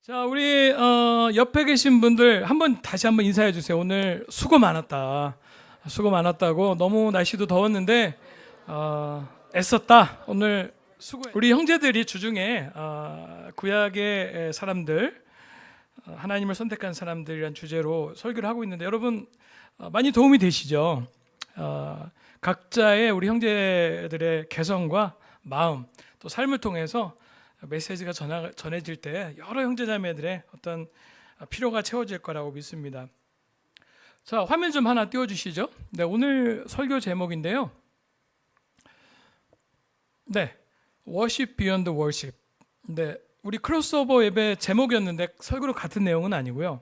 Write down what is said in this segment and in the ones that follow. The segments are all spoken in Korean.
자, 우리 옆에 계신 분들 다시 한번 인사해 주세요. 오늘 수고 많았다. 수고 많았다고. 너무 날씨도 더웠는데 애썼다. 오늘 수고. 우리 형제들이 주중에 구약의 사람들, 하나님을 선택한 사람들이란 주제로 설교를 하고 있는데 여러분 많이 도움이 되시죠? 각자의 우리 형제들의 개성과 마음 또 삶을 통해서 메시지가 전해질 때 여러 형제자매들의 어떤 필요가 채워질 거라고 믿습니다. 자, 화면 좀 하나 띄워주시죠. 네, 오늘 설교 제목인데요. 네, Worship Beyond Worship. 네, 우리 크로스오버 예배 제목이었는데 설교로 같은 내용은 아니고요.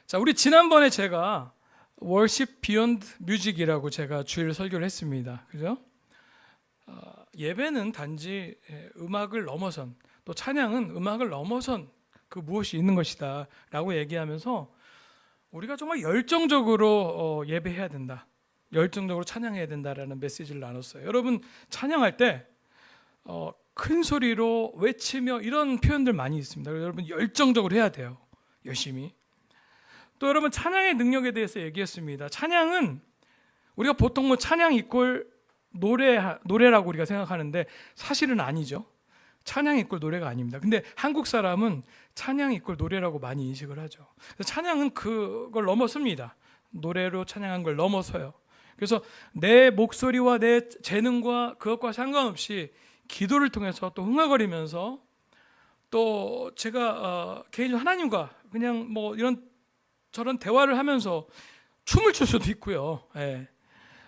자, 우리 지난번에 제가 Worship Beyond Music이라고 제가 주일 설교를 했습니다. 그죠? 예배는 단지 음악을 넘어선, 또 찬양은 음악을 넘어선 그 무엇이 있는 것이다 라고 얘기하면서 우리가 정말 열정적으로 예배해야 된다, 열정적으로 찬양해야 된다라는 메시지를 나눴어요. 여러분 찬양할 때 큰 소리로 외치며 이런 표현들 많이 있습니다. 여러분 열정적으로 해야 돼요. 열심히. 또 여러분 찬양의 능력에 대해서 얘기했습니다. 찬양은 우리가 보통 뭐 찬양 이꼴 노래라고 우리가 생각하는데 사실은 아니죠. 찬양 이꼴 노래가 아닙니다. 근데 한국 사람은 찬양 이꼴 노래라고 많이 인식을 하죠. 그래서 찬양은 그걸 넘어섭니다. 노래로 찬양한 걸 넘어서요. 그래서 내 목소리와 내 재능과 그것과 상관없이 기도를 통해서 또 흥얼거리면서 또 제가 개인적으로 하나님과 그냥 뭐 이런 저런 대화를 하면서 춤을 출 수도 있고요. 예.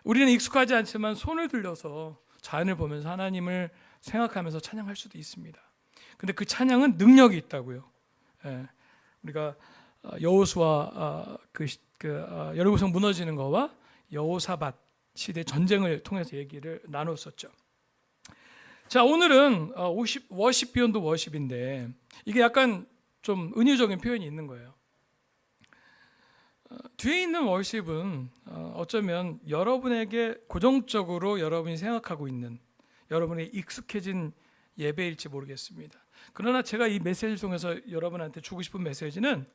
우리는 익숙하지 않지만 손을 들려서 자연을 보면서 하나님을 생각하면서 찬양할 수도 있습니다. 근데 그 찬양은 능력이 있다고요. 예. 우리가 여호수아 여리고성 무너지는 거와 여호사밧 시대 전쟁을 통해서 얘기를 나눴었죠. 자, 오늘은 워십 비욘드 워십인데 이게 약간 좀 은유적인 표현이 있는 거예요. 뒤에 있는 워십은 어쩌면 여러분에게 고정적으로 여러분이 생각하고 있는, 여러분의 익숙해진 예배일지 모르겠습니다. 그러나 제가 이 메시지를 통해서 여러분한테 주고 싶은 메시지는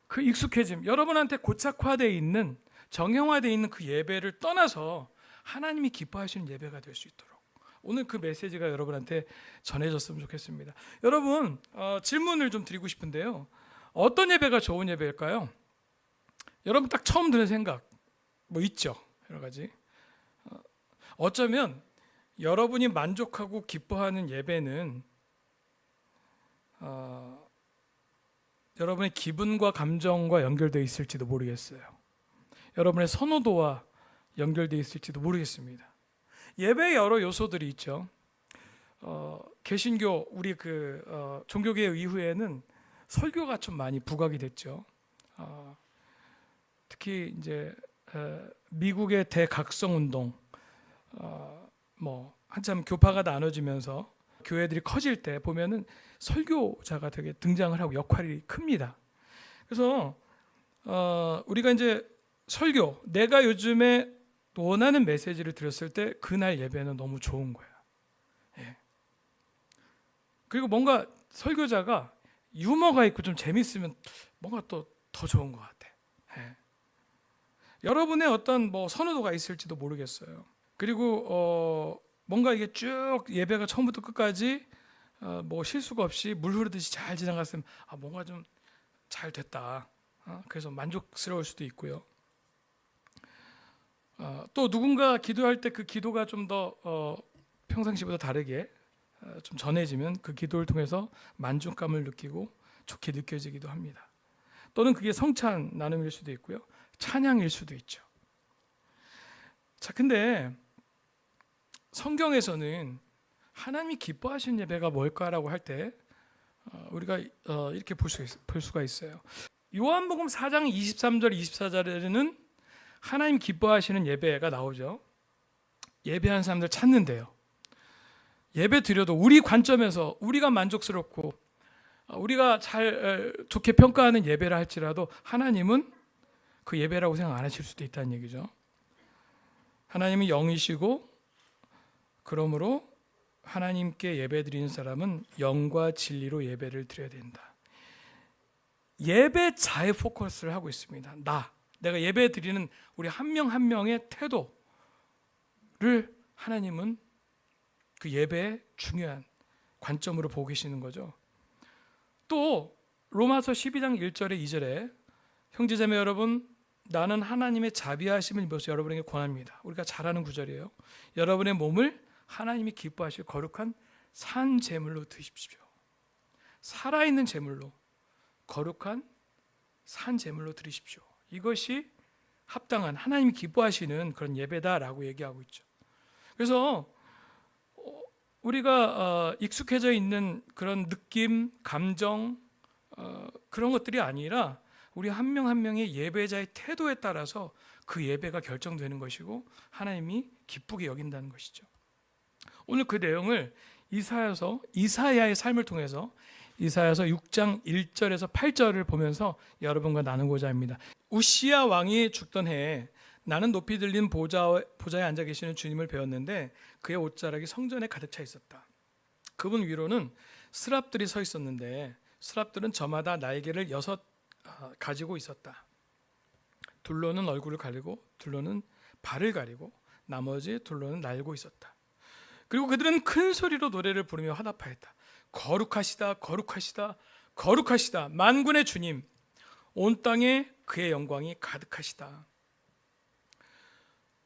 그 익숙해짐, 여러분한테 고착화되어 있는, 정형화되어 있는 그 예배를 떠나서 하나님이 기뻐하시는 예배가 될 수 있도록 오늘 그 메시지가 여러분한테 전해졌으면 좋겠습니다. 여러분 질문을 좀 드리고 싶은데요. 어떤 예배가 좋은 예배일까요? 여러분 딱 처음 드는 생각 뭐 있죠? 여러 가지. 어쩌면 여러분이 만족하고 기뻐하는 예배는 여러분의 기분과 감정과 연결되어 있을지도 모르겠어요. 여러분의 선호도와 연결되어 있을지도 모르겠습니다. 예배의 여러 요소들이 있죠. 개신교 우리 종교개혁 이후에는 설교가 좀 많이 부각이 됐죠. 특히 이제 미국의 대각성 운동, 뭐 한참 교파가 나눠지면서 교회들이 커질 때 보면은 설교자가 되게 등장을 하고 역할이 큽니다. 그래서 우리가 이제 설교, 내가 요즘에 원하는 메시지를 들었을 때 그날 예배는 너무 좋은 거야. 예. 그리고 뭔가 설교자가 유머가 있고 좀 재밌으면 뭔가 또 더 좋은 것 같아. 예. 여러분의 어떤 뭐 선호도가 있을지도 모르겠어요. 그리고 뭔가 이게 쭉 예배가 처음부터 끝까지 뭐 실수가 없이 물 흐르듯이 잘 지나갔으면 뭔가 좀 잘 됐다. 그래서 만족스러울 수도 있고요. 또 누군가 기도할 때 그 기도가 좀 더 평상시보다 다르게 좀 전해지면 그 기도를 통해서 만족감을 느끼고 좋게 느껴지기도 합니다. 또는 그게 성찬 나눔일 수도 있고요. 찬양일 수도 있죠. 자, 근데 성경에서는 하나님이 기뻐하시는 예배가 뭘까라고 할 때 우리가 이렇게 볼 수가 있어요. 요한복음 4장 23절 24절에는 하나님 기뻐하시는 예배가 나오죠. 예배하는 사람들 찾는데요. 예배 드려도 우리 관점에서 우리가 만족스럽고 우리가 잘 좋게 평가하는 예배를 할지라도 하나님은 그 예배라고 생각 안 하실 수도 있다는 얘기죠. 하나님은 영이시고 그러므로 하나님께 예배드리는 사람은 영과 진리로 예배를 드려야 된다. 예배자의 포커스를 하고 있습니다. 내가 예배드리는 우리 한 명 한 명의 태도를 하나님은 그 예배의 중요한 관점으로 보고 계시는 거죠. 또 로마서 12장 1절에 2절에 형제자매 여러분, 나는 하나님의 자비하심을 입어서 여러분에게 권합니다. 우리가 잘 아는 구절이에요. 여러분의 몸을 하나님이 기뻐하실 거룩한 산 제물로 드십시오. 살아있는 제물로, 거룩한 산 제물로 드리십시오. 이것이 합당한 하나님이 기뻐하시는 그런 예배다라고 얘기하고 있죠. 그래서 우리가 익숙해져 있는 그런 느낌, 감정, 그런 것들이 아니라 우리 한 명 한 명의 예배자의 태도에 따라서 그 예배가 결정되는 것이고 하나님이 기쁘게 여긴다는 것이죠. 오늘 그 내용을 이사야의 삶을 통해서 이사야서 6장 1절에서 8절을 보면서 여러분과 나누고자 합니다. 우시야 왕이 죽던 해에 나는 높이 들린 보좌에 앉아 계시는 주님을 배웠는데 그의 옷자락이 성전에 가득 차 있었다. 그분 위로는 스랍들이 서 있었는데 스랍들은 저마다 날개를 6 가지고 있었다. 둘로는 얼굴을 가리고 둘로는 발을 가리고 나머지 둘로는 날고 있었다. 그리고 그들은 큰 소리로 노래를 부르며 화답하였다. 거룩하시다, 거룩하시다, 거룩하시다, 만군의 주님, 온 땅에 그의 영광이 가득하시다.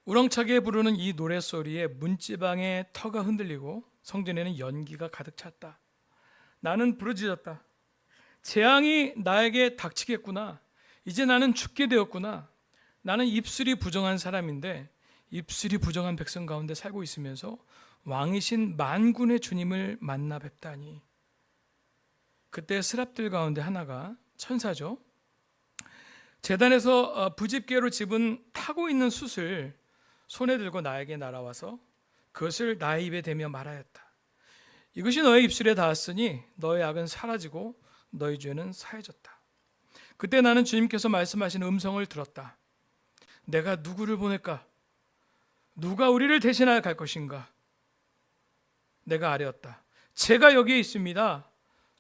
우렁차게 부르는 이 노래소리에 문지방의 터가 흔들리고 성전에는 연기가 가득 찼다. 나는 부르짖었다. 재앙이 나에게 닥치겠구나. 이제 나는 죽게 되었구나. 나는 입술이 부정한 사람인데 입술이 부정한 백성 가운데 살고 있으면서 왕이신 만군의 주님을 만나 뵙다니. 그때 스랍들 가운데 하나가 천사죠. 제단에서 부집개로 집은 타고 있는 숯을 손에 들고 나에게 날아와서 그것을 나의 입에 대며 말하였다. 이것이 너의 입술에 닿았으니 너의 악은 사라지고 너의 죄는 사해졌다. 그때 나는 주님께서 말씀하시는 음성을 들었다. 내가 누구를 보낼까? 누가 우리를 대신하여 갈 것인가? 내가 아뢰었다. 제가 여기에 있습니다.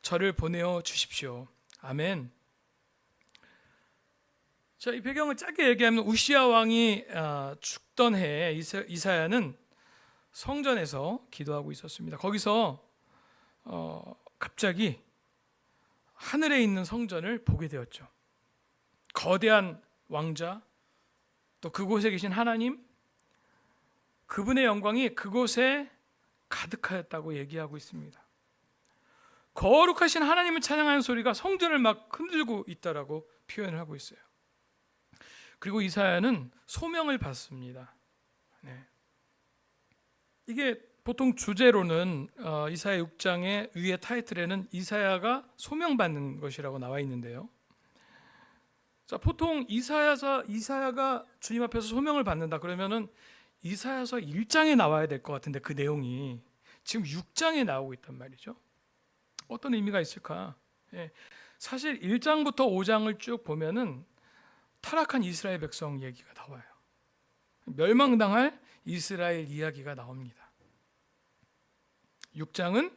저를 보내어 주십시오. 아멘. 자, 이 배경을 짧게 얘기하면 우시야 왕이 죽던 해에 이사야는 성전에서 기도하고 있었습니다. 거기서 갑자기 하늘에 있는 성전을 보게 되었죠. 거대한 왕자, 또 그곳에 계신 하나님, 그분의 영광이 그곳에 가득하였다고 얘기하고 있습니다. 거룩하신 하나님을 찬양하는 소리가 성전을 막 흔들고 있다라고 표현을 하고 있어요. 그리고 이사야는 소명을 받습니다. 네. 이게 보통 주제로는 이사야 6장의 위의 타이틀에는 이사야가 소명받는 것이라고 나와 있는데요. 자, 보통 이사야가 주님 앞에서 소명을 받는다 그러면은 이사야서 1장에 나와야 될 것 같은데 그 내용이 지금 6장에 나오고 있단 말이죠. 어떤 의미가 있을까? 예, 사실 1장부터 5장을 쭉 보면은 타락한 이스라엘 백성 얘기가 나와요. 멸망당할 이스라엘 이야기가 나옵니다. 6장은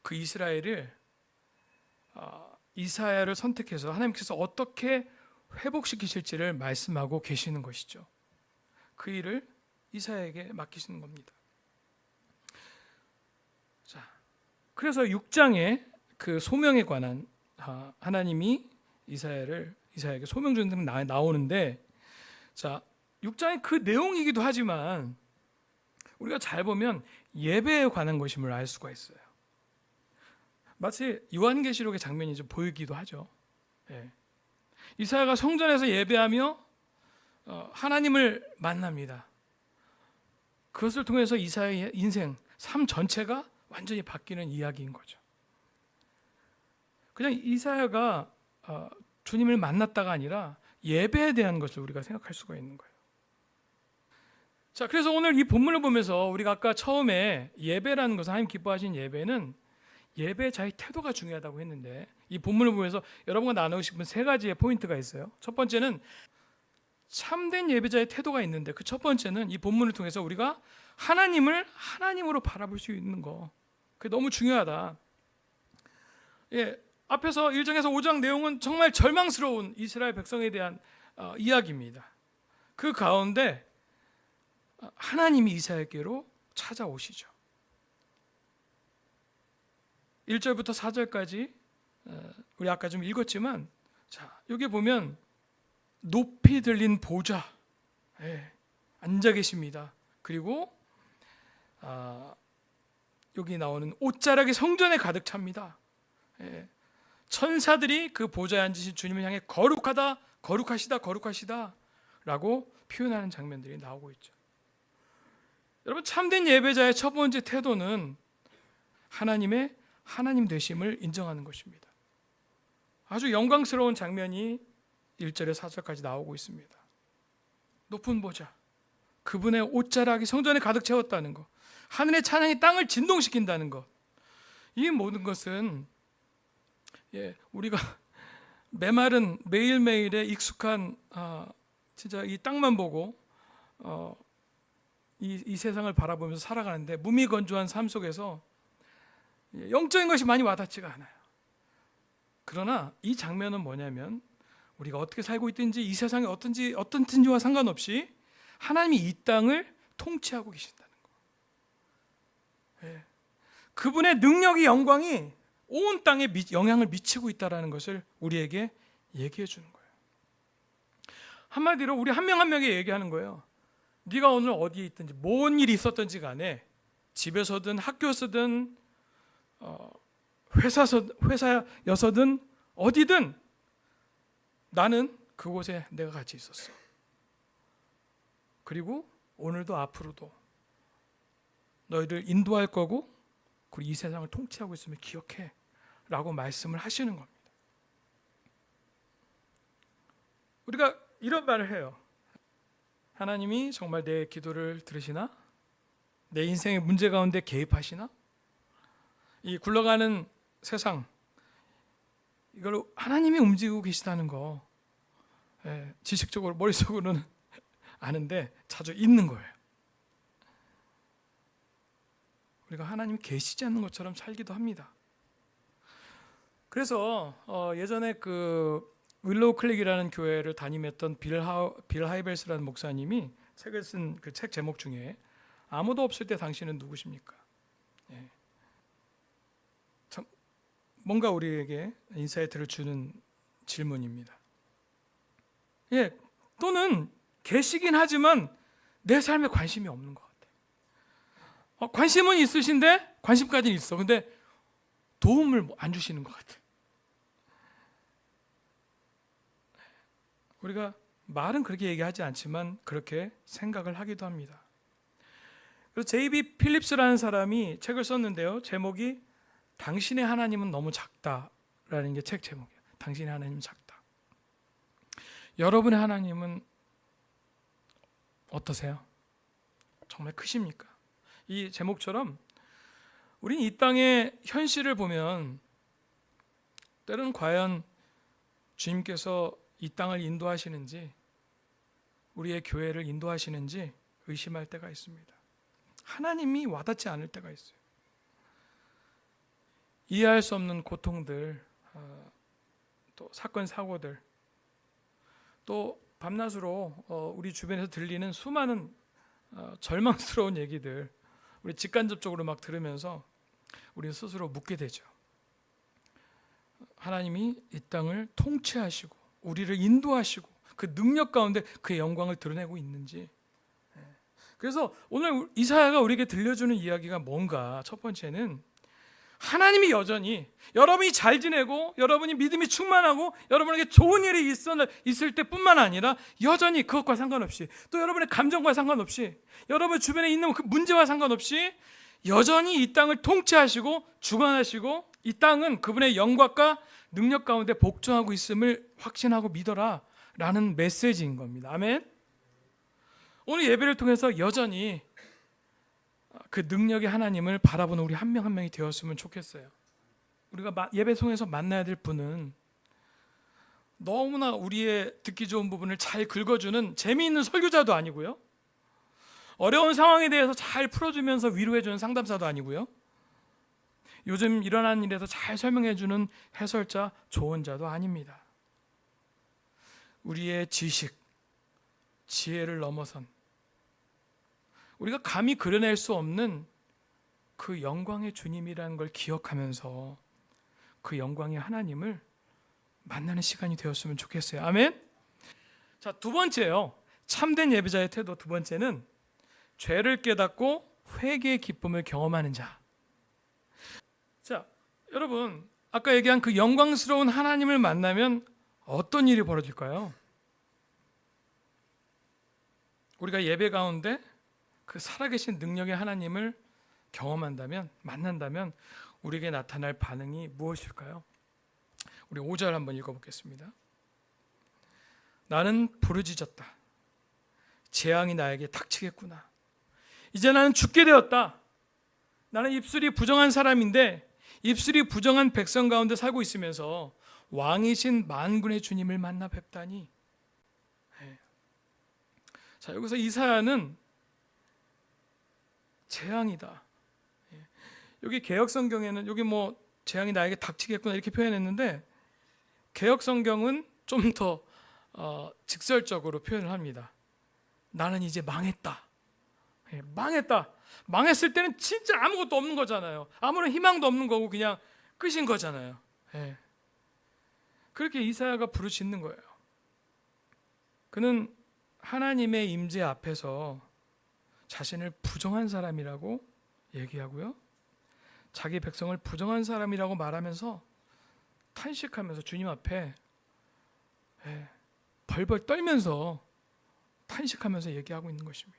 그 이스라엘을 이사야를 선택해서 하나님께서 어떻게 회복시키실지를 말씀하고 계시는 것이죠. 그 일을 이사야에게 맡기시는 겁니다. 자, 그래서 6장에 그 소명에 관한 하나님이 이사야에게 소명 주는 등 나오는데, 자, 6장의 그 내용이기도 하지만 우리가 잘 보면 예배에 관한 것임을 알 수가 있어요. 마치 요한계시록의 장면이 좀 보이기도 하죠. 예. 이사야가 성전에서 예배하며 하나님을 만납니다. 그것을 통해서 이사야의 인생, 삶 전체가 완전히 바뀌는 이야기인 거죠. 그냥 이사야가 주님을 만났다가 아니라 예배에 대한 것을 우리가 생각할 수가 있는 거예요. 자, 그래서 오늘 이 본문을 보면서 우리가 아까 처음에 예배라는 것은 하나님 기뻐하시는 예배는 예배자의 태도가 중요하다고 했는데 이 본문을 보면서 여러분과 나누고 싶은 3가지의 포인트가 있어요. 첫 번째는 참된 예배자의 태도가 있는데 그 첫 번째는 이 본문을 통해서 우리가 하나님을 하나님으로 바라볼 수 있는 거, 그게 너무 중요하다. 앞에서 1장에서 5장 내용은 정말 절망스러운 이스라엘 백성에 대한 이야기입니다. 그 가운데 하나님이 이사야에게로 찾아오시죠. 1절부터 4절까지 우리 아까 좀 읽었지만, 자, 여기 보면 높이 들린 보좌, 앉아 계십니다. 그리고 여기 나오는 옷자락이 성전에 가득 찹니다. 천사들이 그 보좌에 앉으신 주님을 향해 거룩하다, 거룩하시다, 거룩하시다 라고 표현하는 장면들이 나오고 있죠. 여러분, 참된 예배자의 첫 번째 태도는 하나님의 하나님 되심을 인정하는 것입니다. 아주 영광스러운 장면이 1절에 4절까지 나오고 있습니다. 높은 보좌, 그분의 옷자락이 성전에 가득 채웠다는 것, 하늘의 찬양이 땅을 진동시킨다는 것, 이 모든 것은 우리가 메마른 매일매일에 익숙한 진짜 이 땅만 보고 이 세상을 바라보면서 살아가는데, 무미건조한 삶 속에서 영적인 것이 많이 와닿지가 않아요. 그러나 이 장면은 뭐냐면, 우리가 어떻게 살고 있든지 이 세상이 어떤지와 상관없이 하나님이 이 땅을 통치하고 계신다는 거. 그분의 능력이, 영광이 온 땅에 영향을 미치고 있다는 것을 우리에게 얘기해 주는 거예요. 한마디로 우리 한 명 한 명에게 얘기하는 거예요. 네가 오늘 어디에 있든지, 뭔 일이 있었든지 간에, 집에서든 학교에서든 회사여서든 어디든 나는 그곳에 내가 같이 있었어. 그리고 오늘도 앞으로도 너희를 인도할 거고, 그리고 이 세상을 통치하고 있음을 기억해 라고 말씀을 하시는 겁니다. 우리가 이런 말을 해요. 하나님이 정말 내 기도를 들으시나? 내 인생의 문제 가운데 개입하시나? 이 굴러가는 세상, 이걸 하나님이 움직이고 계시다는 거, 지식적으로, 머릿속으로는 아는데 자주 잊는 거예요. 우리가 하나님이 계시지 않는 것처럼 살기도 합니다. 그래서 예전에 그 윌로우 클릭이라는 교회를 담임했던 빌 하이벨스라는 목사님이 책을 쓴 그 책 제목 중에 아무도 없을 때 당신은 누구십니까? 참 뭔가 우리에게 인사이트를 주는 질문입니다. 또는 계시긴 하지만 내 삶에 관심이 없는 것 같아요. 관심은 있으신데, 관심까지는 있어. 근데 도움을 안 주시는 것 같아요. 우리가 말은 그렇게 얘기하지 않지만 그렇게 생각을 하기도 합니다. 그래서 J.B. 필립스라는 사람이 책을 썼는데요. 제목이 당신의 하나님은 너무 작다라는 게 책 제목이에요. 당신의 하나님은 작다. 여러분의 하나님은 어떠세요? 정말 크십니까? 이 제목처럼 우린 이 땅의 현실을 보면 때로는 과연 주님께서 이 땅을 인도하시는지, 우리의 교회를 인도하시는지 의심할 때가 있습니다. 하나님이 와닿지 않을 때가 있어요. 이해할 수 없는 고통들, 또 사건 사고들, 또 밤낮으로 우리 주변에서 들리는 수많은 절망스러운 얘기들, 우리 직간접적으로 막 들으면서 우리 스스로 묻게 되죠. 하나님이 이 땅을 통치하시고 우리를 인도하시고 그 능력 가운데 그의 영광을 드러내고 있는지. 그래서 오늘 이사야가 우리에게 들려주는 이야기가 뭔가, 첫 번째는 하나님이 여전히 여러분이 잘 지내고 여러분이 믿음이 충만하고 여러분에게 좋은 일이 있을 때뿐만 아니라 여전히 그것과 상관없이, 또 여러분의 감정과 상관없이, 여러분 주변에 있는 그 문제와 상관없이 여전히 이 땅을 통치하시고 주관하시고, 이 땅은 그분의 영광과 능력 가운데 복종하고 있음을 확신하고 믿어라 라는 메시지인 겁니다. 아멘. 오늘 예배를 통해서 여전히 그 능력의 하나님을 바라보는 우리 한 명 한 명이 되었으면 좋겠어요. 우리가 예배 통해서 만나야 될 분은 너무나 우리의 듣기 좋은 부분을 잘 긁어주는 재미있는 설교자도 아니고요, 어려운 상황에 대해서 잘 풀어주면서 위로해주는 상담사도 아니고요. 요즘 일어난 일에서 잘 설명해주는 해설자, 조언자도 아닙니다. 우리의 지식, 지혜를 넘어선 우리가 감히 그려낼 수 없는 그 영광의 주님이라는 걸 기억하면서 그 영광의 하나님을 만나는 시간이 되었으면 좋겠어요. 아멘. 자, 두 번째요. 참된 예배자의 태도 두 번째는 죄를 깨닫고 회개의 기쁨을 경험하는 자. 자, 여러분, 아까 얘기한 그 영광스러운 하나님을 만나면 어떤 일이 벌어질까요? 우리가 예배 가운데 그 살아계신 능력의 하나님을 경험한다면, 만난다면 우리에게 나타날 반응이 무엇일까요? 우리 5절 한번 읽어보겠습니다. 나는 부르짖었다. 재앙이 나에게 닥치겠구나. 이제 나는 죽게 되었다. 나는 입술이 부정한 사람인데 입술이 부정한 백성 가운데 살고 있으면서 왕이신 만군의 주님을 만나 뵙다니. 자, 여기서 이사야는 재앙이다. 여기 개역성경에는 여기 뭐 재앙이 나에게 닥치겠구나 이렇게 표현했는데 개역성경은 좀 더 직설적으로 표현을 합니다. 나는 이제 망했다. 망했다. 망했을 때는 진짜 아무것도 없는 거잖아요. 아무런 희망도 없는 거고 그냥 끝인 거잖아요. 그렇게 이사야가 부르짖는 거예요. 그는 하나님의 임재 앞에서 자신을 부정한 사람이라고 얘기하고요. 자기 백성을 부정한 사람이라고 말하면서 탄식하면서 주님 앞에 벌벌 떨면서 탄식하면서 얘기하고 있는 것입니다.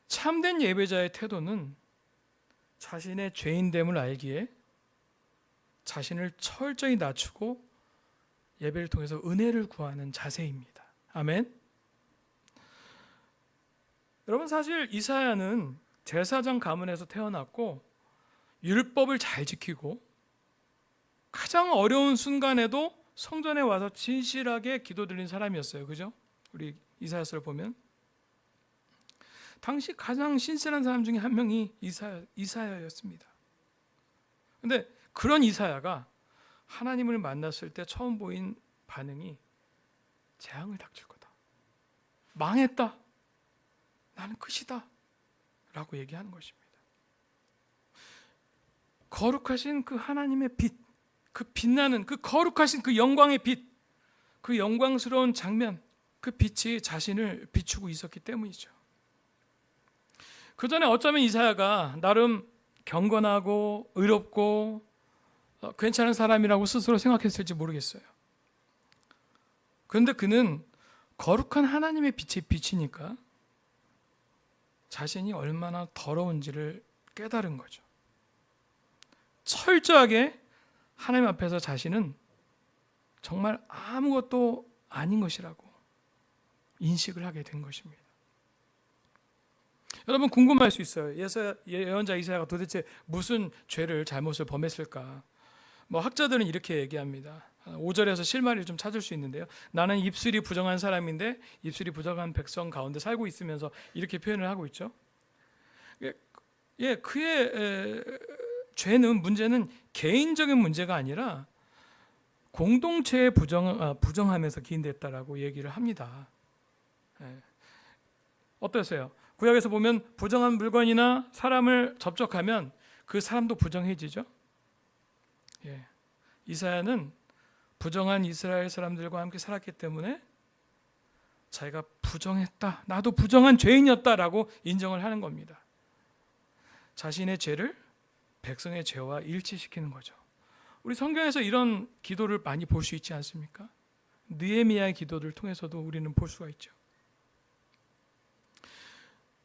참된 예배자의 태도는 자신의 죄인됨을 알기에 자신을 철저히 낮추고 예배를 통해서 은혜를 구하는 자세입니다. 아멘. 여러분, 사실 이사야는 제사장 가문에서 태어났고 율법을 잘 지키고 가장 어려운 순간에도 성전에 와서 진실하게 기도드린 사람이었어요. 그죠? 우리 이사야서를 보면 당시 가장 신실한 사람 중에 한 명이 이사야였습니다. 그런데 그런 이사야가 하나님을 만났을 때 처음 보인 반응이 재앙을 닥칠 거다. 망했다. 나는 끝이다. 라고 얘기하는 것입니다. 거룩하신 그 하나님의 빛, 그 빛나는 그 거룩하신 그 영광의 빛, 그 영광스러운 장면, 그 빛이 자신을 비추고 있었기 때문이죠. 그 전에 어쩌면 이사야가 나름 경건하고 의롭고 괜찮은 사람이라고 스스로 생각했을지 모르겠어요. 그런데 그는 거룩한 하나님의 빛에 비치니까 자신이 얼마나 더러운지를 깨달은 거죠. 철저하게 하나님 앞에서 자신은 정말 아무것도 아닌 것이라고 인식을 하게 된 것입니다. 여러분, 궁금할 수 있어요. 예언자 이사야가 도대체 무슨 죄를 잘못을 범했을까? 뭐 학자들은 이렇게 얘기합니다. 5절에서 실마리를 좀 찾을 수 있는데요. 나는 입술이 부정한 사람인데 입술이 부정한 백성 가운데 살고 있으면서 이렇게 표현을 하고 있죠. 그의 죄는, 문제는 개인적인 문제가 아니라 공동체의 부정함에서 기인됐다라고 얘기를 합니다. 어떠세요? 구약에서 보면 부정한 물건이나 사람을 접촉하면 그 사람도 부정해지죠. 이사야는 부정한 이스라엘 사람들과 함께 살았기 때문에 자기가 부정했다, 나도 부정한 죄인이었다라고 인정을 하는 겁니다. 자신의 죄를 백성의 죄와 일치시키는 거죠. 우리 성경에서 이런 기도를 많이 볼 수 있지 않습니까? 느헤미야의 기도를 통해서도 우리는 볼 수가 있죠.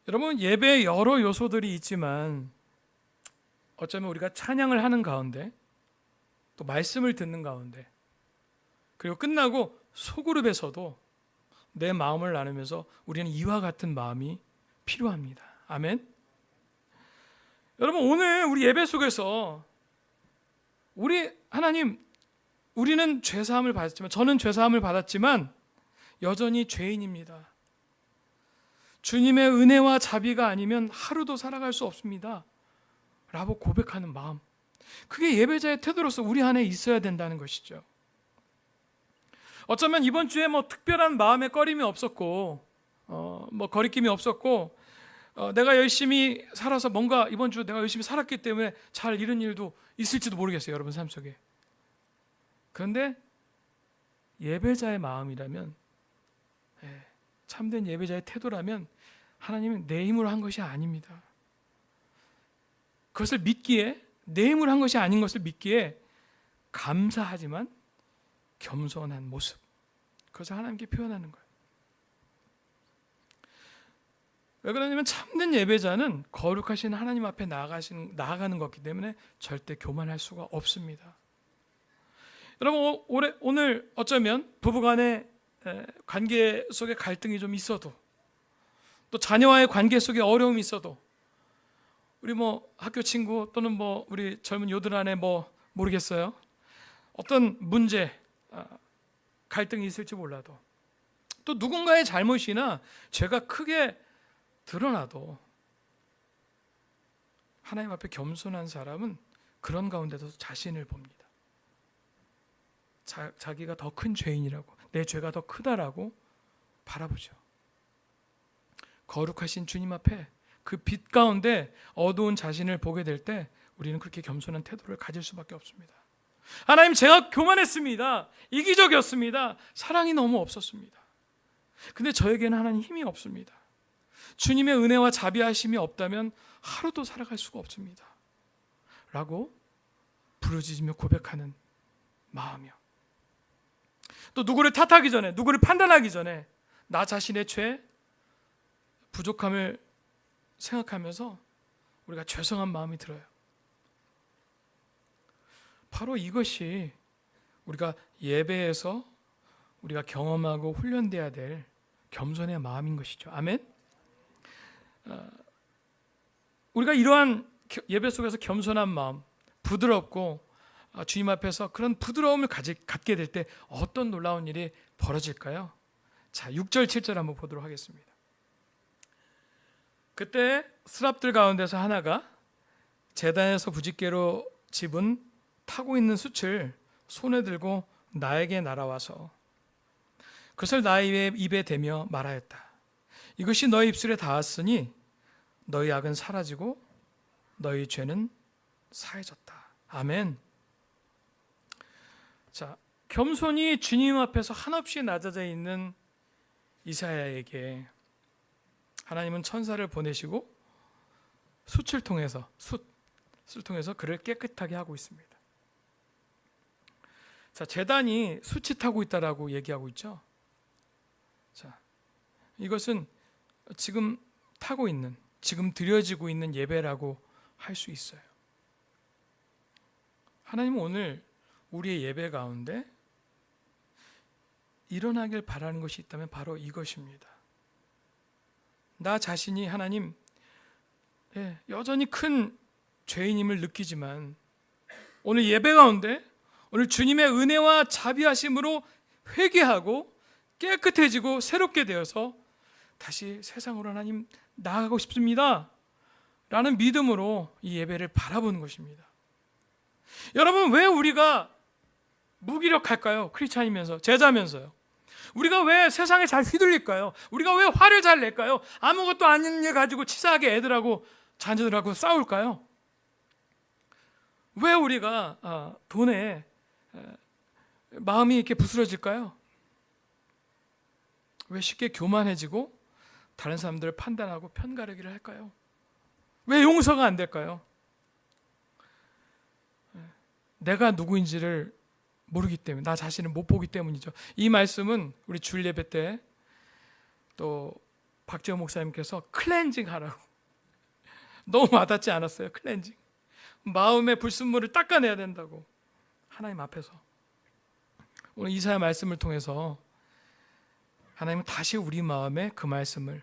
여러분, 예배에 여러 요소들이 있지만 어쩌면 우리가 찬양을 하는 가운데 또 말씀을 듣는 가운데 그리고 끝나고 소그룹에서도 내 마음을 나누면서 우리는 이와 같은 마음이 필요합니다. 아멘. 여러분, 오늘 우리 예배 속에서 우리 하나님, 우리는 죄사함을 받았지만, 저는 죄사함을 받았지만 여전히 죄인입니다. 주님의 은혜와 자비가 아니면 하루도 살아갈 수 없습니다 라고 고백하는 마음, 그게 예배자의 태도로서 우리 안에 있어야 된다는 것이죠. 어쩌면 이번 주에 뭐 특별한 마음의 꺼림이 없었고 뭐 거리낌이 없었고 내가 열심히 살아서 뭔가 이번 주 내가 열심히 살았기 때문에 잘 이런 일도 있을지도 모르겠어요, 여러분 삶 속에. 그런데 예배자의 마음이라면, 참된 예배자의 태도라면 하나님은 내 힘으로 한 것이 아닙니다. 그것을 믿기에, 내 힘으로 한 것이 아닌 것을 믿기에 감사하지만 겸손한 모습, 그것을 하나님께 표현하는 거예요. 왜 그러냐면 참된 예배자는 거룩하신 하나님 앞에 나아가는 것이기 때문에 절대 교만할 수가 없습니다. 여러분, 오늘 어쩌면 부부간의 관계 속에 갈등이 좀 있어도, 또 자녀와의 관계 속에 어려움이 있어도, 우리 뭐 학교 친구 또는 뭐 우리 젊은 요들 안에 뭐 모르겠어요, 어떤 문제, 갈등이 있을지 몰라도, 또 누군가의 잘못이나 죄가 크게 드러나도 하나님 앞에 겸손한 사람은 그런 가운데도 자신을 봅니다. 자기가 더 큰 죄인이라고, 내 죄가 더 크다라고 바라보죠. 거룩하신 주님 앞에 그 빛 가운데 어두운 자신을 보게 될 때 우리는 그렇게 겸손한 태도를 가질 수밖에 없습니다. 하나님, 제가 교만했습니다. 이기적이었습니다. 사랑이 너무 없었습니다. 근데 저에게는 하나님 힘이 없습니다. 주님의 은혜와 자비하심이 없다면 하루도 살아갈 수가 없습니다 라고 부르짖으며 고백하는 마음이요. 또 누구를 탓하기 전에, 누구를 판단하기 전에 나 자신의 죄, 부족함을 생각하면서 우리가 죄송한 마음이 들어요. 바로 이것이 우리가 예배에서 우리가 경험하고 훈련돼야 될 겸손의 마음인 것이죠. 아멘. 우리가 이러한 예배 속에서 겸손한 마음, 부드럽고 주님 앞에서 그런 부드러움을 갖게 될 때 어떤 놀라운 일이 벌어질까요? 자, 6절 7절 한번 보도록 하겠습니다. 그때 스랍들 가운데서 하나가 제단에서 부집개로 집은 타고 있는 숯을 손에 들고 나에게 날아와서 그것을 나의 입에 대며 말하였다. 이것이 너희 입술에 닿았으니 너희 악은 사라지고 너희 죄는 사해졌다. 아멘. 자, 겸손히 주님 앞에서 한없이 낮아져 있는 이사야에게 하나님은 천사를 보내시고 숯을 통해서 그를 깨끗하게 하고 있습니다. 자, 제단이 숯이 타고 있다라고 얘기하고 있죠. 자, 이것은 지금 타고 있는, 지금 드려지고 있는 예배라고 할 수 있어요. 하나님은 오늘 우리의 예배 가운데 일어나길 바라는 것이 있다면 바로 이것입니다. 나 자신이 하나님, 여전히 큰 죄인임을 느끼지만 오늘 예배 가운데 오늘 주님의 은혜와 자비하심으로 회개하고 깨끗해지고 새롭게 되어서 다시 세상으로 하나님 나아가고 싶습니다 라는 믿음으로 이 예배를 바라보는 것입니다. 여러분, 왜 우리가 무기력할까요? 크리스찬이면서, 제자면서요. 우리가 왜 세상에 잘 휘둘릴까요? 우리가 왜 화를 잘 낼까요? 아무것도 아닌 일 가지고 치사하게 애들하고 자녀들하고 싸울까요? 왜 우리가 돈에 마음이 이렇게 부스러질까요? 왜 쉽게 교만해지고 다른 사람들을 판단하고 편가르기를 할까요? 왜 용서가 안 될까요? 내가 누구인지를 모르기 때문에, 나 자신을 못 보기 때문이죠. 이 말씀은 우리 주일 예배 때 또 박재호 목사님께서 클렌징 하라고 너무 와닿지 않았어요? 클렌징, 마음의 불순물을 닦아내야 된다고 하나님 앞에서. 오늘 이사야 말씀을 통해서 하나님은 다시 우리 마음에 그 말씀을,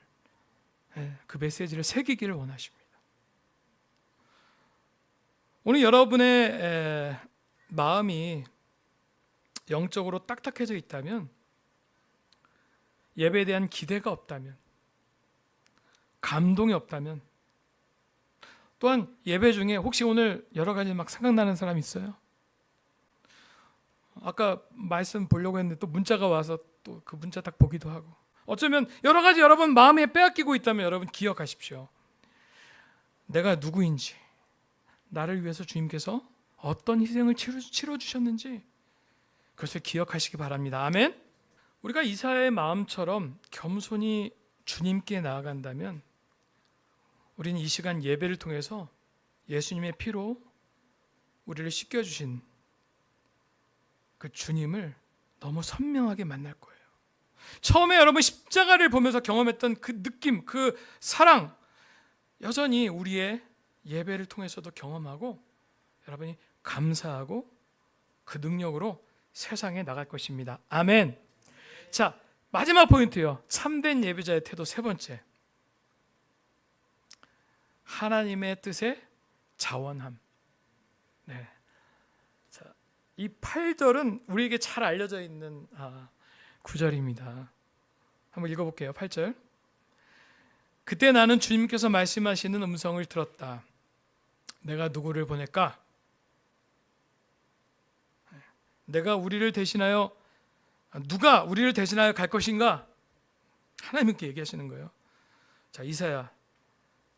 그 메시지를 새기기를 원하십니다. 오늘 여러분의 마음이 영적으로 딱딱해져 있다면, 예배에 대한 기대가 없다면, 감동이 없다면, 또한 예배 중에 혹시 오늘 여러 가지 막 생각나는 사람 있어요? 아까 말씀 보려고 했는데 또 문자가 와서 또 그 문자 딱 보기도 하고, 어쩌면 여러 가지 여러분 마음에 빼앗기고 있다면 여러분 기억하십시오. 내가 누구인지, 나를 위해서 주님께서 어떤 희생을 치러 주셨는지 그것을 기억하시기 바랍니다. 아멘. 우리가 이사야의 마음처럼 겸손히 주님께 나아간다면 우리는 이 시간 예배를 통해서 예수님의 피로 우리를 씻겨주신 그 주님을 너무 선명하게 만날 거예요. 처음에 여러분 십자가를 보면서 경험했던 그 느낌, 그 사랑, 여전히 우리의 예배를 통해서도 경험하고 여러분이 감사하고 그 능력으로 세상에 나갈 것입니다. 아멘. 자, 마지막 포인트요. 참된 예배자의 태도 세 번째. 하나님의 뜻에 자원함. 네. 자, 이 8절은 우리에게 잘 알려져 있는 구절입니다. 한번 읽어볼게요. 8절. 그때 나는 주님께서 말씀하시는 음성을 들었다. 내가 누구를 보낼까? 내가 우리를 대신하여 누가 우리를 대신하여 갈 것인가? 하나님께 얘기하시는 거예요. 자, 이사야,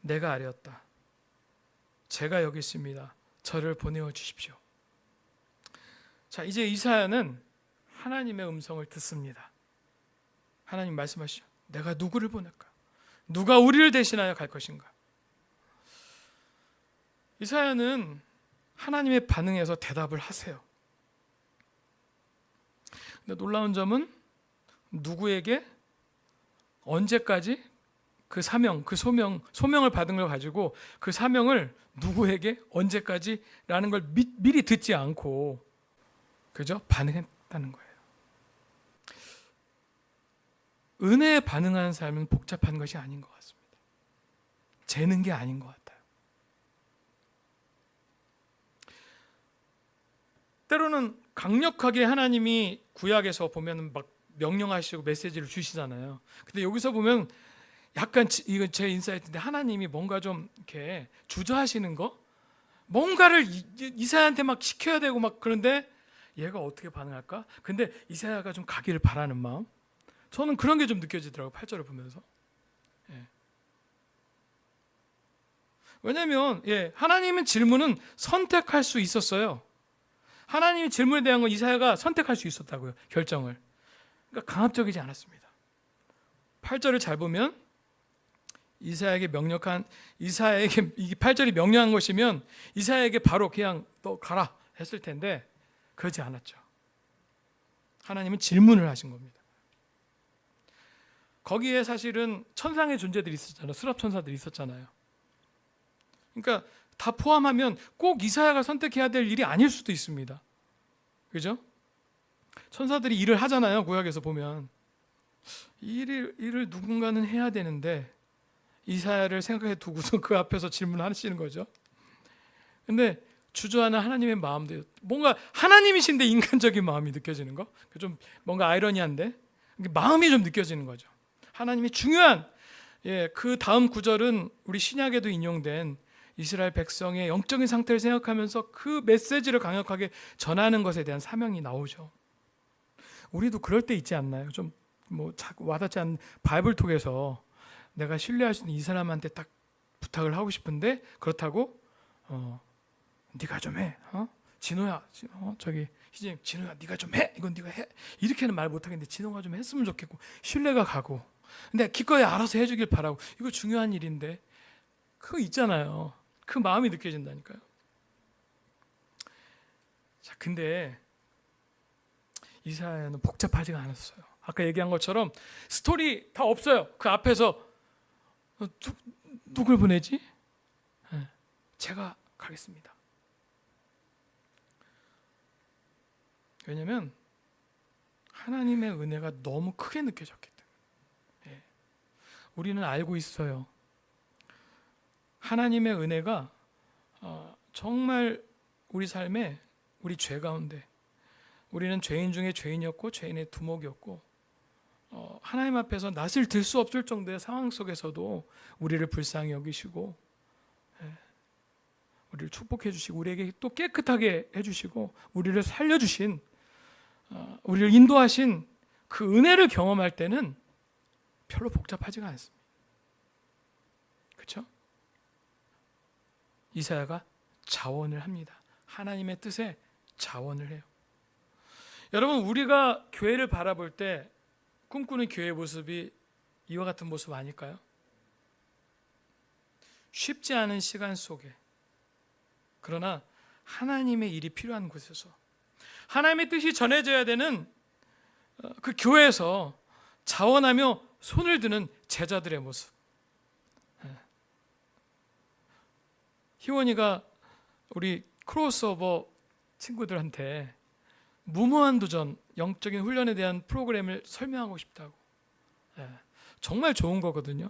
내가 아뢰었다. 제가 여기 있습니다. 저를 보내어 주십시오. 자, 이제 이사야는 하나님의 음성을 듣습니다. 하나님 말씀하시죠. 내가 누구를 보낼까? 누가 우리를 대신하여 갈 것인가? 이사야는 하나님의 반응에서 대답을 하세요. 근데 놀라운 점은 누구에게 언제까지 그 사명, 그 소명을 받은 걸 가지고 그 사명을 누구에게 언제까지라는 걸 미리 듣지 않고 그죠? 반응했다는 거예요. 은혜에 반응하는 삶은 복잡한 것이 아닌 것 같습니다. 재는 게 아닌 것 같아요. 때로는 강력하게 하나님이 구약에서 보면 막 명령하시고 메시지를 주시잖아요. 근데 여기서 보면 약간 이건 제 인사이트인데 하나님이 뭔가 좀 이렇게 주저하시는 거? 뭔가를 이사야한테 막 시켜야 되고 막 그런데 얘가 어떻게 반응할까? 근데 이사야가 좀 가기를 바라는 마음. 저는 그런 게 좀 느껴지더라고요. 8절을 보면서. 예. 왜냐하면 하나님의 질문은 선택할 수 있었어요. 하나님의 질문에 대한 건 이사야가 선택할 수 있었다고요. 결정을. 그러니까 강압적이지 않았습니다. 8절을 잘 보면 이사야에게 이 8절이 명령한 것이면 이사야에게 바로 그냥 너 가라 했을 텐데 그러지 않았죠. 하나님은 질문을 하신 겁니다. 거기에 사실은 천상의 존재들이 있었잖아요. 수랍 천사들이 있었잖아요. 그러니까 다 포함하면 꼭 이사야가 선택해야 될 일이 아닐 수도 있습니다. 그죠? 천사들이 일을 하잖아요. 구약에서 보면 이 일을 누군가는 해야 되는데 이사야를 생각해 두고서 그 앞에서 질문하시는 거죠. 근데 주저하는 하나님의 마음도 뭔가 하나님이신데 인간적인 마음이 느껴지는 거, 좀 뭔가 아이러니한데 마음이 좀 느껴지는 거죠. 하나님이 중요한 그 다음 구절은 우리 신약에도 인용된 이스라엘 백성의 영적인 상태를 생각하면서 그 메시지를 강력하게 전하는 것에 대한 사명이 나오죠. 우리도 그럴 때 있지 않나요? 좀 뭐 와닿지 않는 바이블톡에서 내가 신뢰할 수 있는 이 사람한테 딱 부탁을 하고 싶은데 그렇다고 네가 좀 해. 진호야, 저기 희재님, 진호야, 네가 좀 해. 이건 네가 해. 이렇게는 말 못하겠는데 진호가 좀 했으면 좋겠고 신뢰가 가고. 근데 기꺼이 알아서 해주길 바라고. 이거 중요한 일인데 그거 있잖아요. 그 마음이 느껴진다니까요. 자, 근데 이사야는 복잡하지가 않았어요. 아까 얘기한 것처럼 스토리 다 없어요. 그 앞에서 누굴 보내지? 제가 가겠습니다. 왜냐하면 하나님의 은혜가 너무 크게 느껴졌기 때문에. 우리는 알고 있어요. 하나님의 은혜가 정말 우리 삶에 우리 죄 가운데 우리는 죄인 중에 죄인이었고 죄인의 두목이었고 하나님 앞에서 낯을 들 수 없을 정도의 상황 속에서도 우리를 불쌍히 여기시고 우리를 축복해 주시고 우리에게 또 깨끗하게 해주시고 우리를 살려주신 우리를 인도하신 그 은혜를 경험할 때는 별로 복잡하지가 않습니다. 그렇죠? 이사야가 자원을 합니다. 하나님의 뜻에 자원을 해요. 여러분, 우리가 교회를 바라볼 때 꿈꾸는 교회의 모습이 이와 같은 모습 아닐까요? 쉽지 않은 시간 속에, 그러나 하나님의 일이 필요한 곳에서 하나님의 뜻이 전해져야 되는 그 교회에서 자원하며 손을 드는 제자들의 모습. 희원이가 우리 크로스오버 친구들한테 무모한 도전, 영적인 훈련에 대한 프로그램을 설명하고 싶다고. 정말 좋은 거거든요.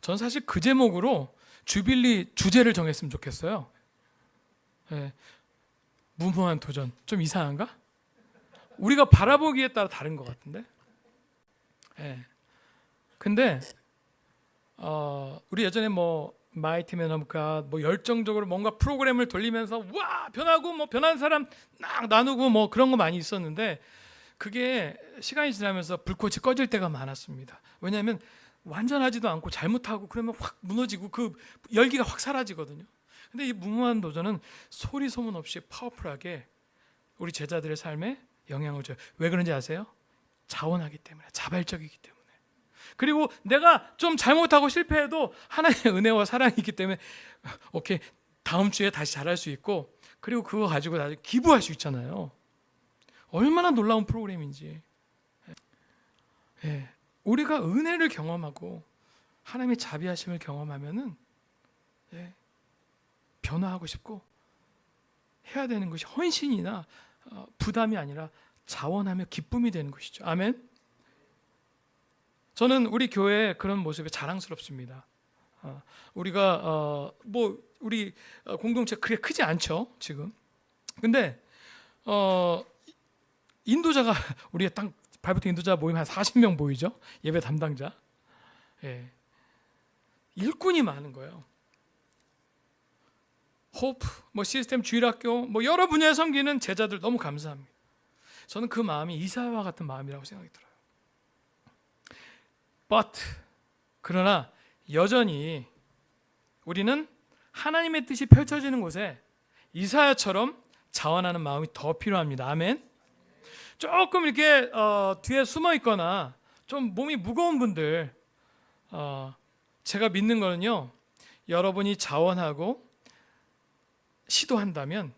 전 사실 그 제목으로 주빌리 주제를 정했으면 좋겠어요. 무모한 도전. 좀 이상한가? 우리가 바라보기에 따라 다른 것 같은데. 근데 우리 예전에 뭐 마이티 맨 오브 갓 뭐 열정적으로 뭔가 프로그램을 돌리면서 와 변하고 뭐 변한 사람 막 나누고 뭐 그런 거 많이 있었는데 그게 시간이 지나면서 불꽃이 꺼질 때가 많았습니다. 왜냐하면 완전하지도 않고 잘못하고 그러면 확 무너지고 그 열기가 확 사라지거든요. 근데 이 무모한 도전은 소리 소문 없이 파워풀하게 우리 제자들의 삶에 영향을 줘요. 왜 그런지 아세요? 자원하기 때문에, 자발적이기 때문에. 그리고 내가 좀 잘못하고 실패해도 하나님의 은혜와 사랑이 있기 때문에 오케이, 다음 주에 다시 잘할 수 있고, 그리고 그거 가지고 나중에 기부할 수 있잖아요. 얼마나 놀라운 프로그램인지. 우리가 은혜를 경험하고 하나님의 자비하심을 경험하면은 변화하고 싶고 해야 되는 것이 헌신이나 부담이 아니라 자원하며 기쁨이 되는 것이죠. 아멘. 저는 우리 교회의 그런 모습에 자랑스럽습니다. 우리가 뭐 우리 공동체 그렇게 크지 않죠 지금. 근데 인도자가 우리가 딱 발부터 인도자 모임 한 40명 보이죠? 예배 담당자. 일꾼이 많은 거예요. 호프, 뭐 시스템 주일학교, 뭐 여러 분야에 섬기는 제자들 너무 감사합니다. 저는 그 마음이 이사야와 같은 마음이라고 생각이 들어요. But 그러나 여전히 우리는 하나님의 뜻이 펼쳐지는 곳에 이사야처럼 자원하는 마음이 더 필요합니다. 아멘. 조금 이렇게 뒤에 숨어 있거나 좀 몸이 무거운 분들, 제가 믿는 거는요, 여러분이 자원하고 시도한다면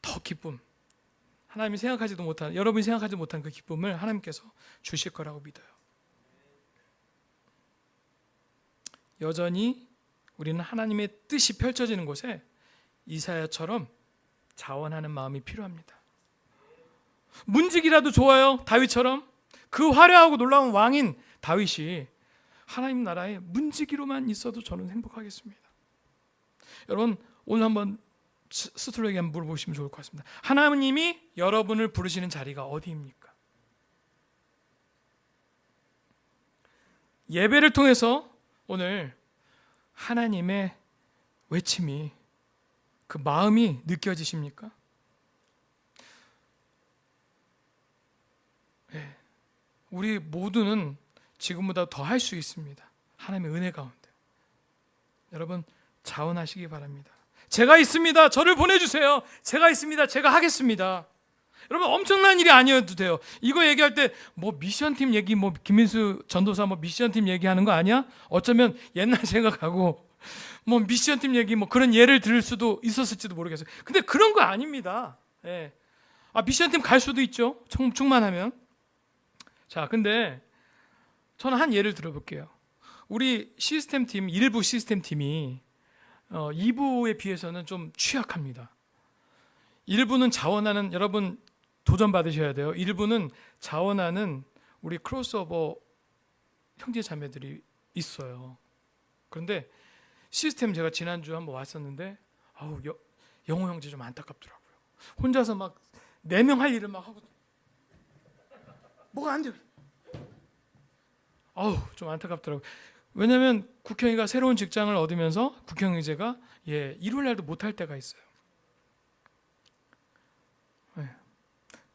더 기쁨, 하나님이 생각하지도 못한, 여러분이 생각하지 못한 그 기쁨을 하나님께서 주실 거라고 믿어요. 여전히 우리는 하나님의 뜻이 펼쳐지는 곳에 이사야처럼 자원하는 마음이 필요합니다. 문지기라도 좋아요. 다윗처럼 그 화려하고 놀라운 왕인 다윗이 하나님 나라에 문지기로만 있어도 저는 행복하겠습니다. 여러분, 오늘 한번 스스로에게 한번 물어보시면 좋을 것 같습니다. 하나님이 여러분을 부르시는 자리가 어디입니까? 예배를 통해서 오늘 하나님의 외침이, 그 마음이 느껴지십니까? 우리 모두는 지금보다 더 할 수 있습니다. 하나님의 은혜 가운데. 여러분, 자원하시기 바랍니다. 제가 있습니다. 저를 보내주세요. 제가 있습니다. 제가 하겠습니다. 여러분, 엄청난 일이 아니어도 돼요. 이거 얘기할 때 뭐 미션팀 얘기, 뭐 김민수 전도사 뭐 미션팀 얘기하는 거 아니야? 어쩌면 옛날 생각하고 뭐 미션팀 얘기 뭐 그런 예를 들을 수도 있었을지도 모르겠어요. 근데 그런 거 아닙니다. 미션팀 갈 수도 있죠. 충만하면. 자, 근데 저는 한 예를 들어볼게요. 우리 시스템팀, 일부 시스템팀이 2부에 비해서는 좀 취약합니다. 일부는 자원하는, 여러분 도전 받으셔야 돼요. 일부는 자원하는 우리 크로스오버 형제 자매들이 있어요. 그런데 시스템 제가 지난주에 한번 왔었는데 영호 형제 좀 안타깝더라고요. 혼자서 막 4명 할 일을 막 하고 뭐가 안 돼요. 좀 안타깝더라고요. 왜냐하면 국형이가 새로운 직장을 얻으면서 국형제가 일요일 날도 못할 때가 있어요.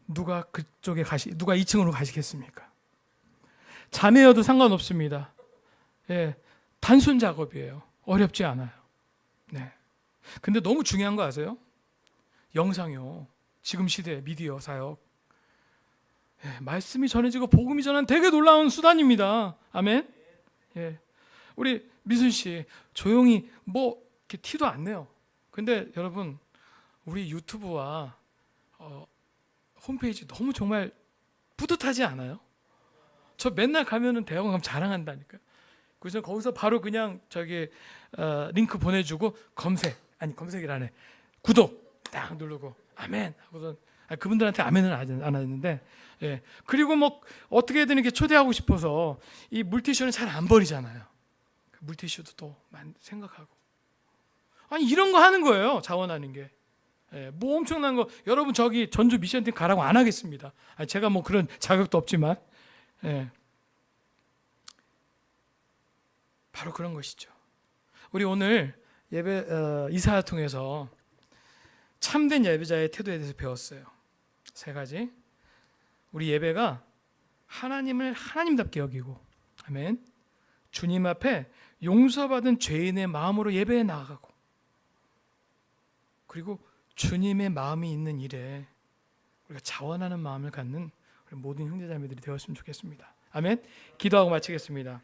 누가 누가 2층으로 가시겠습니까? 자매여도 상관없습니다. 단순 작업이에요. 어렵지 않아요. 네. 근데 너무 중요한 거 아세요? 영상이요. 지금 시대 미디어 사역. 말씀이 전해지고 복음이 전한 되게 놀라운 수단입니다. 아멘. 우리 미순 씨 조용히 이렇게 티도 안 내요. 근데 여러분 우리 유튜브와 홈페이지 너무 정말 뿌듯하지 않아요? 저 맨날 가면은 대학원 가면 자랑한다니까요. 그래서 거기서 바로 그냥 링크 보내주고 검색이라네. 구독 딱 누르고 아멘 하고선 그분들한테 아멘은 안 하는데 그리고 어떻게든 이렇게 초대하고 싶어서 이 물티슈는 잘 안 버리잖아요. 물티슈도 또 생각하고 이런 거 하는 거예요. 자원하는 게. 엄청난 거. 여러분 저기 전주 미션팀 가라고 안 하겠습니다. 제가 그런 자격도 없지만 바로 그런 것이죠. 우리 오늘 예배 이사를 통해서 참된 예배자의 태도에 대해서 배웠어요. 3가지. 우리 예배가 하나님을 하나님답게 여기고, 아멘. 주님 앞에 용서받은 죄인의 마음으로 예배에 나아가고, 그리고 주님의 마음이 있는 일에 우리가 자원하는 마음을 갖는 우리 모든 형제자매들이 되었으면 좋겠습니다. 아멘. 기도하고 마치겠습니다.